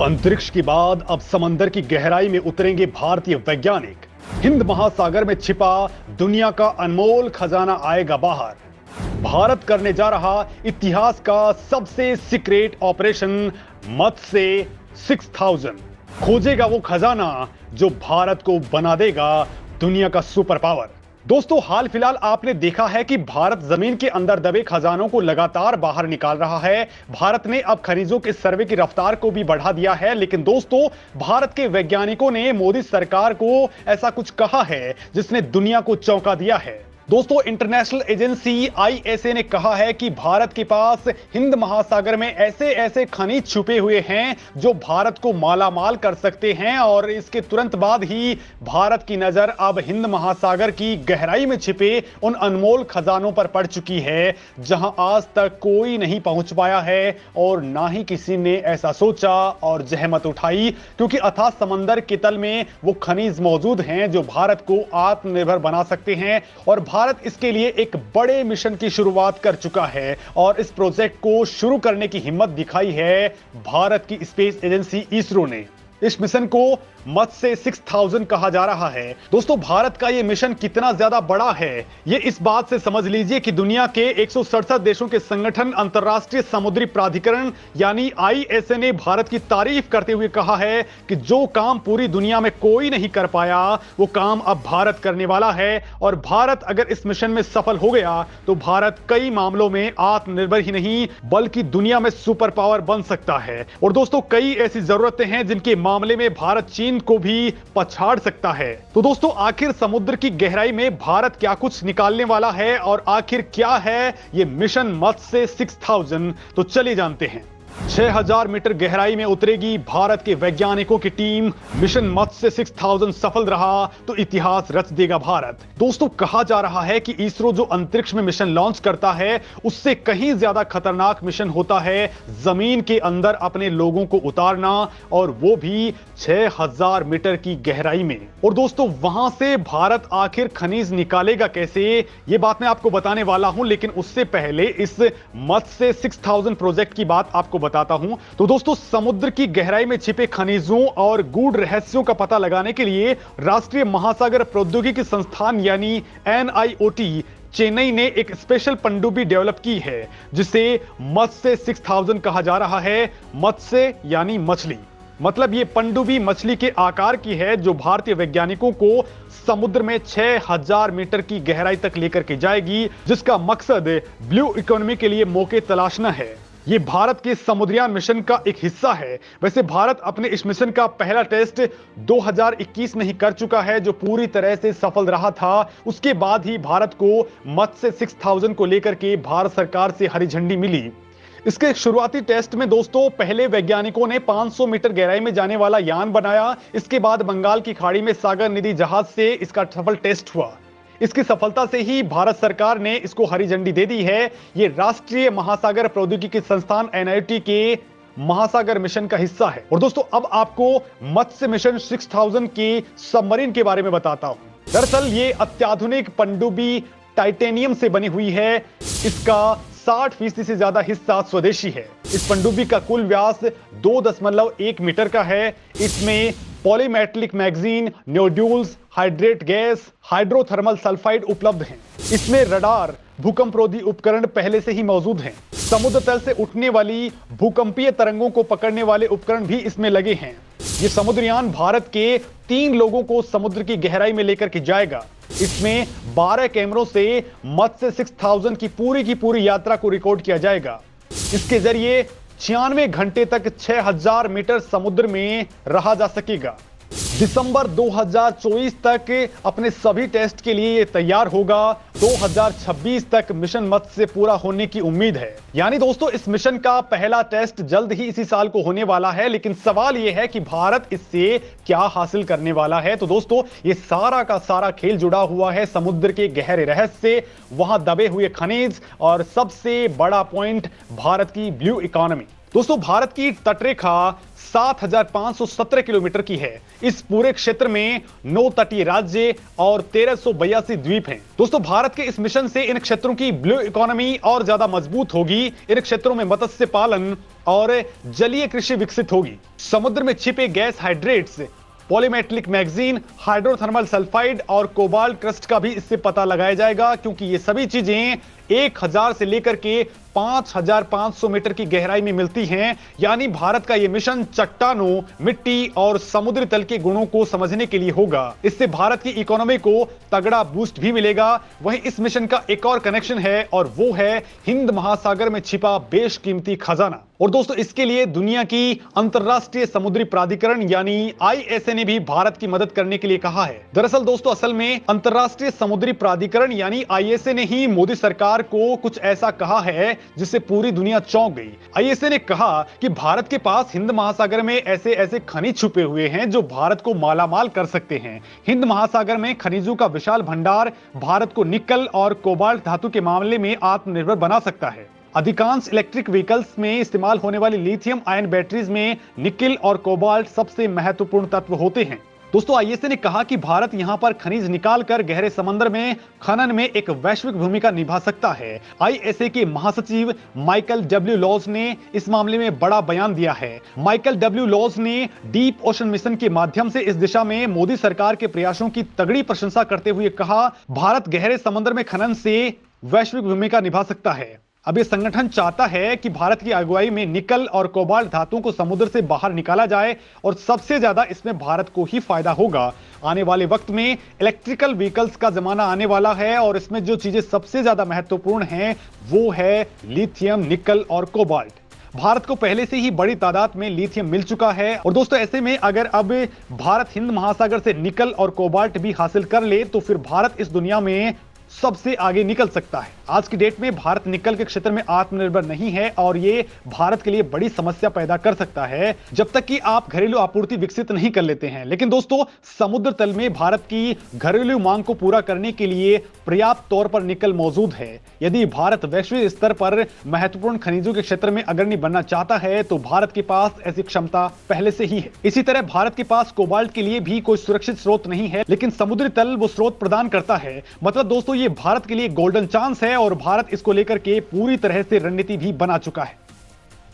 अंतरिक्ष के बाद अब समंदर की गहराई में उतरेंगे भारतीय वैज्ञानिक। हिंद महासागर में छिपा दुनिया का अनमोल खजाना आएगा बाहर। भारत करने जा रहा इतिहास का सबसे सीक्रेट ऑपरेशन मत्स्य 6000 खोजेगा वो खजाना जो भारत को बना देगा दुनिया का सुपर पावर। दोस्तों, हाल फिलहाल आपने देखा है कि भारत जमीन के अंदर दबे खजानों को लगातार बाहर निकाल रहा है। भारत ने अब खनिजों के सर्वे की रफ्तार को भी बढ़ा दिया है। लेकिन दोस्तों, भारत के वैज्ञानिकों ने मोदी सरकार को ऐसा कुछ कहा है जिसने दुनिया को चौंका दिया है। दोस्तों, इंटरनेशनल एजेंसी आईएसए ने कहा है कि भारत के पास हिंद महासागर में ऐसे ऐसे खनिज छुपे हुए हैं जो भारत को मालामाल कर सकते हैं। और इसके तुरंत बाद ही भारत की नजर अब हिंद महासागर की गहराई में छिपे उन अनमोल खजानों पर पड़ चुकी है जहां आज तक कोई नहीं पहुंच पाया है और ना ही किसी ने ऐसा सोचा और जहमत उठाई, क्योंकि अथाह समंदर के तल में वो खनिज मौजूद हैं जो भारत को आत्मनिर्भर बना सकते हैं। और भारत इसके लिए एक बड़े मिशन की शुरुआत कर चुका है और इस प्रोजेक्ट को शुरू करने की हिम्मत दिखाई है भारत की स्पेस एजेंसी इसरो ने। इस मिशन को मत्स्य 6000 कहा जा रहा है। दोस्तों, भारत का यह मिशन कितना ज्यादा बड़ा है ये इस बात से समझ लीजिए कि दुनिया के 167 देशों के संगठन अंतरराष्ट्रीय समुद्री प्राधिकरण यानी आईएसए ने भारत की तारीफ करते हुए कहा है कि जो काम पूरी दुनिया में कोई नहीं कर पाया वो काम अब भारत करने वाला है। और भारत अगर इस मिशन में सफल हो गया तो भारत कई मामलों में आत्मनिर्भर ही नहीं बल्कि दुनिया में सुपर पावर बन सकता है। और दोस्तों, कई ऐसी जरूरतें हैं जिनके मामले में भारत चीन को भी पछाड़ सकता है। तो दोस्तों, आखिर समुद्र की गहराई में भारत क्या कुछ निकालने वाला है और आखिर क्या है ये मिशन मत्स्य 6000, तो चलिए जानते हैं। 6000 मीटर गहराई में उतरेगी भारत के वैज्ञानिकों की टीम। मिशन मत्स्य 6000 सफल रहा तो इतिहास रच देगा भारत। दोस्तों, कहा जा रहा है कि इसरो जो अंतरिक्ष में मिशन लॉन्च करता है उससे कहीं ज्यादा खतरनाक मिशन होता है जमीन के अंदर अपने लोगों को उतारना, और वो भी 6000 मीटर की गहराई में। और दोस्तों, वहां से भारत आखिर खनिज निकालेगा कैसे, ये बात मैं आपको बताने वाला हूं। लेकिन उससे पहले इस मत्स्य 6000 प्रोजेक्ट की बात आपको बताता हूं। तो दोस्तों, समुद्र की गहराई में छिपे खनिजों और गूढ़ रहस्यों का पता लगाने के लिए राष्ट्रीय महासागर प्रौद्योगिकी संस्थान यानी एनआईओटी चेन्नई ने एक स्पेशल पनडुब्बी डेवलप की है जिसे मत्स्य 6000 कहा जा रहा है। मत्स्य यानी मछली, मतलब ये पनडुब्बी मछली के आकार की है जो भारतीय वैज्ञानिकों को समुद्र में 6000 मीटर की गहराई तक लेकर के जाएगी, जिसका मकसद ब्लू इकोनॉमी के लिए मौके तलाशना है। ये भारत के समुद्रयान मिशन का एक हिस्सा है। वैसे भारत अपने इस मिशन का पहला टेस्ट 2021 में ही कर चुका है जो पूरी तरह से सफल रहा था। उसके बाद ही भारत को मत्स्य 6000 को लेकर के भारत सरकार से हरी झंडी मिली। इसके शुरुआती टेस्ट में दोस्तों पहले वैज्ञानिकों ने 500 मीटर गहराई में जाने वाला यान बनाया। इसके बाद बंगाल की खाड़ी में सागर निधि जहाज से इसका सफल टेस्ट हुआ। इसकी सफलता से ही भारत सरकार ने इसको हरी झंडी दे दी है। ये राष्ट्रीय महासागर प्रौद्योगिकी संस्थान एनआईटी के महासागर मिशन का हिस्सा है। और दोस्तों, अब आपको मत्स्य मिशन 6000 के सबमरीन के बारे में बताता हूं। दरअसल ये अत्याधुनिक पनडुब्बी टाइटेनियम से बनी हुई है। इसका 60% से ज्यादा हिस्सा स्वदेशी है। इस पनडुब्बी का कुल व्यास 2.1 मीटर का है। इसमें polymetallic manganese, nodules, hydrate gas, hydrothermal sulphide उपलब्ध हैं। इसमें रडार, भूकंपरोधी उपकरण पहले से ही मौजूद हैं। समुद्र तल से उठने वाली भूकंपीय तरंगों को पकड़ने वाले उपकरण भी इसमें लगे हैं। ये समुद्रयान भारत के 3 लोगों को समुद्र की गहराई में लेकर के जाएगा। इसमें 12 कैमरों से मत्स्य 6000 की पूरी यात्रा को रिकॉर्ड किया जाएगा। इसके जरिए 96 घंटे तक 6000 मीटर समुद्र में रहा जा सकेगा। दिसंबर 2024 तक अपने सभी टेस्ट के लिए ये तैयार होगा। 2026 तक मिशन मत्स्य पूरा होने की उम्मीद है। यानी दोस्तों, इस मिशन का पहला टेस्ट जल्द ही इसी साल को होने वाला है। लेकिन सवाल यह है कि भारत इससे क्या हासिल करने वाला है। तो दोस्तों, ये सारा का सारा खेल जुड़ा हुआ है समुद्र के गहरे रहस्य, वहां दबे हुए खनिज और सबसे बड़ा पॉइंट भारत की ब्लू इकोनॉमी। दोस्तों, भारत की तटरेखा 7,517 किलोमीटर की है। इस पूरे क्षेत्र में 9 तटीय राज्य और 1382 द्वीप हैं। दोस्तों, भारत के इस मिशन से इन क्षेत्रों की ब्लू इकोनॉमी और ज्यादा मजबूत होगी। इन क्षेत्रों में मत्स्य पालन और जलीय कृषि विकसित होगी। समुद्र में छिपे gas hydrates, polymetallic manganese, hydrothermal sulphide और कोबाल्ट क्रस्ट का भी इससे पता लगाया जाएगा, क्योंकि ये सभी चीजें 1000 से लेकर के 5500 मीटर की गहराई में मिलती हैं। यानी भारत का यह मिशन चट्टानों, मिट्टी और समुद्री तल के गुणों को समझने के लिए होगा। इससे भारत की इकोनॉमी को तगड़ा बूस्ट भी मिलेगा। वहीं इस मिशन का एक और कनेक्शन है और वो है हिंद महासागर में छिपा बेशकीमती खजाना। और दोस्तों, इसके लिए दुनिया की अंतरराष्ट्रीय समुद्री प्राधिकरण यानी आईएसए ने भी भारत की मदद करने के लिए कहा है। दरअसल दोस्तों, असल में अंतरराष्ट्रीय समुद्री प्राधिकरण यानी आईएसए ने ही मोदी सरकार को कुछ ऐसा कहा है जिससे पूरी दुनिया चौंक गई। आईएसए ने कहा कि भारत के पास हिंद महासागर में ऐसे ऐसे खनिज छुपे हुए हैं जो भारत को मालामाल कर सकते हैं। हिंद महासागर में खनिजों का विशाल भंडार भारत को निकल और कोबाल्ट धातु के मामले में आत्मनिर्भर बना सकता है। अधिकांश इलेक्ट्रिक व्हीकल्स में इस्तेमाल होने वाली लिथियम आयन बैटरीज में निकिल और कोबाल्ट सबसे महत्वपूर्ण तत्व होते हैं। दोस्तों, आईएसए ने कहा कि भारत यहां पर खनिज निकालकर गहरे समंदर में खनन में एक वैश्विक भूमिका निभा सकता है। आईएसए के महासचिव माइकल डब्ल्यू लॉज ने इस मामले में बड़ा बयान दिया है। माइकल डब्ल्यू लॉज ने डीप ओशन मिशन के माध्यम से इस दिशा में मोदी सरकार के प्रयासों की तगड़ी प्रशंसा करते हुए कहा, भारत गहरे समंदर में खनन से वैश्विक भूमिका निभा सकता है। अब ये संगठन चाहता है कि भारत की अगुवाई में निकल और कोबाल्ट धातुओं को समुद्र से बाहर निकाला जाए और सबसे ज्यादा इसमें भारत को ही फायदा होगा। आने वाले वक्त में इलेक्ट्रिकल व्हीकल्स का जमाना आने वाला है और इसमें जो चीजें सबसे ज्यादा महत्वपूर्ण हैं वो है लिथियम, निकल और कोबाल्ट। भारत को पहले से ही बड़ी तादाद में लिथियम मिल चुका है और दोस्तों, ऐसे में अगर अब भारत हिंद महासागर से निकल और कोबाल्ट भी हासिल कर ले तो फिर भारत इस दुनिया में सबसे आगे निकल सकता है। आज की डेट में भारत निकल के क्षेत्र में आत्मनिर्भर नहीं है और ये भारत के लिए बड़ी समस्या पैदा कर सकता है जब तक कि आप घरेलू आपूर्ति विकसित नहीं कर लेते हैं। लेकिन दोस्तों, समुद्र तल में भारत की घरेलू मांग को पूरा करने के लिए पर्याप्त तौर पर निकल मौजूद है। यदि भारत वैश्विक स्तर पर महत्वपूर्ण खनिजों के क्षेत्र में अग्रणी बनना चाहता है तो भारत के पास ऐसी क्षमता पहले से ही है। इसी तरह भारत के पास कोबाल्ट के लिए भी कोई सुरक्षित स्रोत नहीं है, लेकिन समुद्री तल वो स्रोत प्रदान करता है। मतलब दोस्तों, ये भारत के लिए गोल्डन चांस है और भारत इसको लेकर के पूरी तरह से रणनीति भी बना चुका है।